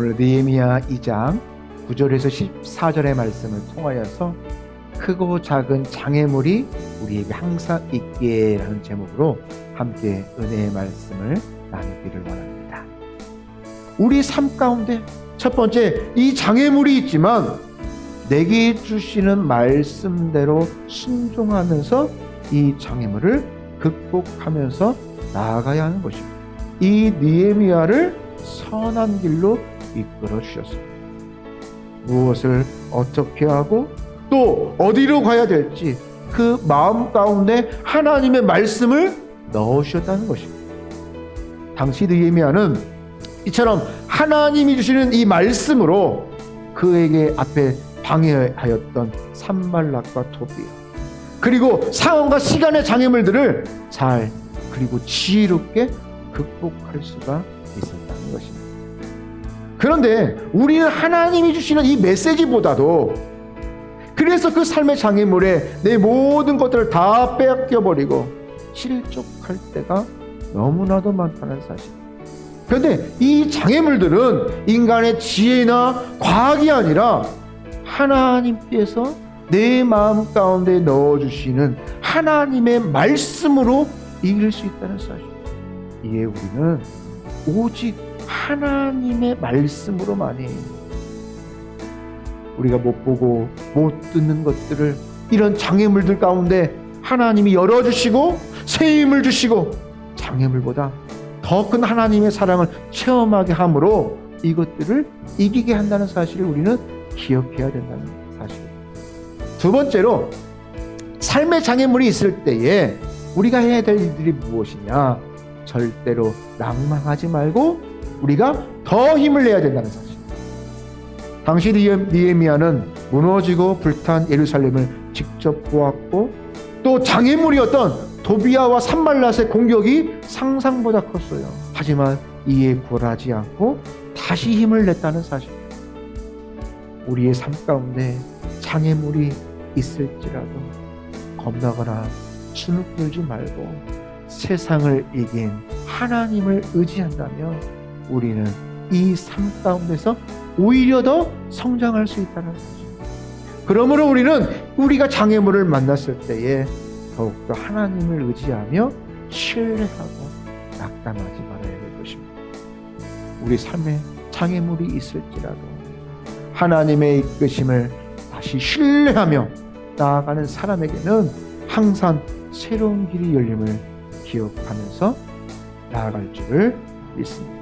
오늘 느헤미야 2장 9절에서 14절의 말씀을 통하여서 크고 작은 장애물이 우리에게 항상 있게 라는 제목으로 함께 은혜의 말씀을 나누기를 원합니다. 우리 삶 가운데 첫 번째, 이 장애물이 있지만 내게 주시는 말씀대로 순종하면서 이 장애물을 극복하면서 나아가야 하는 것입니다. 이 느헤미야를 선한 길로 이끌어 주셨습니다. 무엇을 어떻게 하고 또 어디로 가야 될지 그 마음 가운데 하나님의 말씀을 넣으셨다는 것입니다. 당시 느헤미야는 이처럼 하나님이 주시는 이 말씀으로 그에게 앞에 방해하였던 산발락과 토비아, 그리고 상황과 시간의 장애물들을 잘 그리고 지혜롭게 극복할 수가 있었다는 것입니다. 그런데 우리는 하나님이 주시는 이 메시지보다도 그래서 그 삶의 장애물에 내 모든 것들을 다 뺏겨버리고 실족할 때가 너무나도 많다는 사실. 그런데 이 장애물들은 인간의 지혜나 과학이 아니라 하나님께서 내 마음 가운데 넣어주시는 하나님의 말씀으로 이길 수 있다는 사실. 이에 우리는 오직 하나님의 말씀으로만이 우리가 못 보고 못 듣는 것들을 이런 장애물들 가운데 하나님이 열어주시고 새 힘을 주시고 장애물보다 더 큰 하나님의 사랑을 체험하게 함으로 이것들을 이기게 한다는 사실을 우리는 기억해야 된다는 사실입니다. 두 번째로, 삶의 장애물이 있을 때에 우리가 해야 될 일들이 무엇이냐? 절대로 낭망하지 말고 우리가 더 힘을 내야 된다는 사실. 당시 느헤미야는 무너지고 불탄 예루살렘을 직접 보았고 또 장애물이었던 도비아와 산발랏의 공격이 상상보다 컸어요. 하지만 이에 굴하지 않고 다시 힘을 냈다는 사실. 우리의 삶 가운데 장애물이 있을지라도 겁나거나 주눅들지 말고 세상을 이긴 하나님을 의지한다면 우리는 이 삶 가운데서 오히려 더 성장할 수 있다는 사실. 그러므로 우리는 우리가 장애물을 만났을 때에 더욱더 하나님을 의지하며 신뢰하고 낙담하지 말아야 될 것입니다. 우리 삶에 장애물이 있을지라도 하나님의 이끄심을 다시 신뢰하며 나아가는 사람에게는 항상 새로운 길이 열림을 기억하면서 나아갈 줄을 믿습니다.